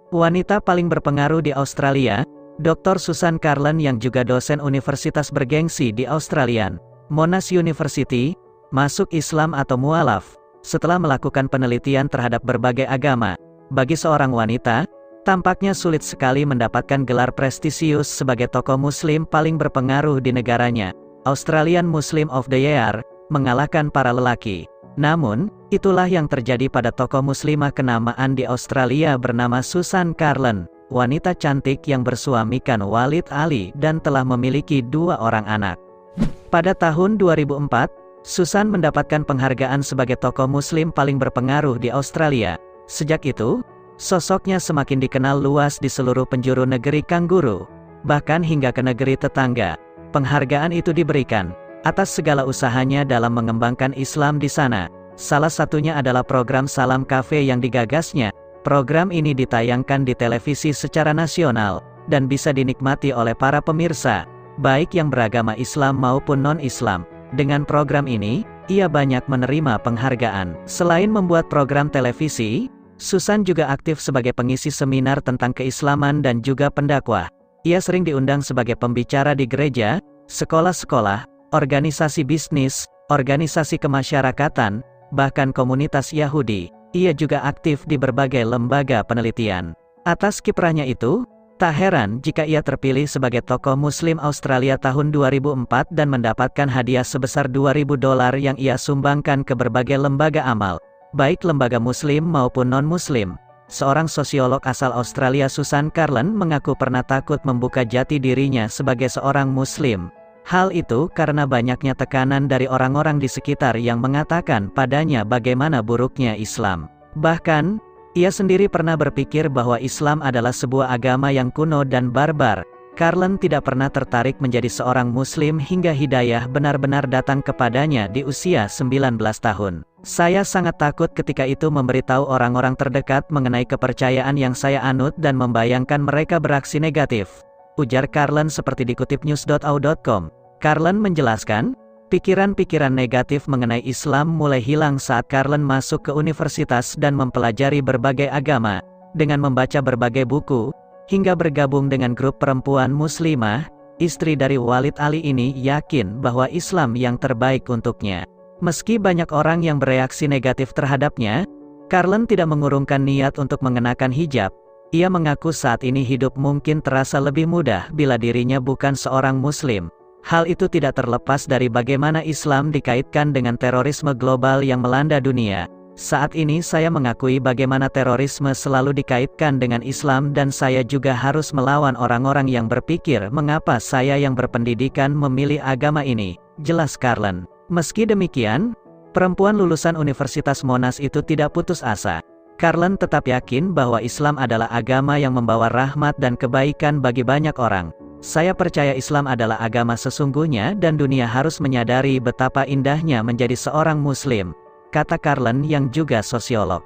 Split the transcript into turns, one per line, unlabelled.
Wanita paling berpengaruh di Australia, Dr. Susan Carlen yang juga dosen universitas bergengsi di Australian, Monash University, masuk Islam atau mualaf, setelah melakukan penelitian terhadap berbagai agama. Bagi seorang wanita, tampaknya sulit sekali mendapatkan gelar prestisius sebagai tokoh muslim paling berpengaruh di negaranya. Australian Muslim of the Year, mengalahkan para lelaki. Namun, itulah yang terjadi pada tokoh muslimah kenamaan di Australia bernama Susan Carlen, wanita cantik yang bersuamikan Walid Ali dan telah memiliki 2 orang anak. Pada tahun 2004, Susan mendapatkan penghargaan sebagai tokoh muslim paling berpengaruh di Australia. Sejak itu, sosoknya semakin dikenal luas di seluruh penjuru negeri Kangguru, bahkan hingga ke negeri tetangga. Penghargaan itu diberikan atas segala usahanya dalam mengembangkan Islam di sana. Salah satunya adalah program Salam Cafe yang digagasnya. Program ini ditayangkan di televisi secara nasional, dan bisa dinikmati oleh para pemirsa, baik yang beragama Islam maupun non-Islam. Dengan program ini, ia banyak menerima penghargaan. Selain membuat program televisi, Susan juga aktif sebagai pengisi seminar tentang keislaman dan juga pendakwah. Ia sering diundang sebagai pembicara di gereja, sekolah-sekolah, organisasi bisnis, organisasi kemasyarakatan, bahkan komunitas Yahudi. Ia juga aktif di berbagai lembaga penelitian. Atas kiprahnya itu, tak heran jika ia terpilih sebagai tokoh muslim Australia tahun 2004 dan mendapatkan hadiah sebesar $2.000 yang ia sumbangkan ke berbagai lembaga amal, baik lembaga muslim maupun non-muslim. Seorang sosiolog asal Australia, Susan Carlen, mengaku pernah takut membuka jati dirinya sebagai seorang muslim. Hal itu karena banyaknya tekanan dari orang-orang di sekitar yang mengatakan padanya bagaimana buruknya Islam. Bahkan, ia sendiri pernah berpikir bahwa Islam adalah sebuah agama yang kuno dan barbar. Carlen tidak pernah tertarik menjadi seorang muslim hingga hidayah benar-benar datang kepadanya di usia 19 tahun. Saya sangat takut ketika itu memberitahu orang-orang terdekat mengenai kepercayaan yang saya anut dan membayangkan mereka beraksi negatif, ujar Carlen seperti dikutip news.au.com. Carlen menjelaskan, pikiran-pikiran negatif mengenai Islam mulai hilang saat Carlen masuk ke universitas dan mempelajari berbagai agama. Dengan membaca berbagai buku, hingga bergabung dengan grup perempuan muslimah, istri dari Walid Ali ini yakin bahwa Islam yang terbaik untuknya. Meski banyak orang yang bereaksi negatif terhadapnya, Carlen tidak mengurungkan niat untuk mengenakan hijab. Ia mengaku saat ini hidup mungkin terasa lebih mudah bila dirinya bukan seorang muslim. Hal itu tidak terlepas dari bagaimana Islam dikaitkan dengan terorisme global yang melanda dunia. Saat ini saya mengakui bagaimana terorisme selalu dikaitkan dengan Islam dan saya juga harus melawan orang-orang yang berpikir mengapa saya yang berpendidikan memilih agama ini, jelas Carlen. Meski demikian, perempuan lulusan Universitas Monash itu tidak putus asa. Carlen tetap yakin bahwa Islam adalah agama yang membawa rahmat dan kebaikan bagi banyak orang. Saya percaya Islam adalah agama sesungguhnya dan dunia harus menyadari betapa indahnya menjadi seorang muslim, kata Carlen yang juga sosiolog.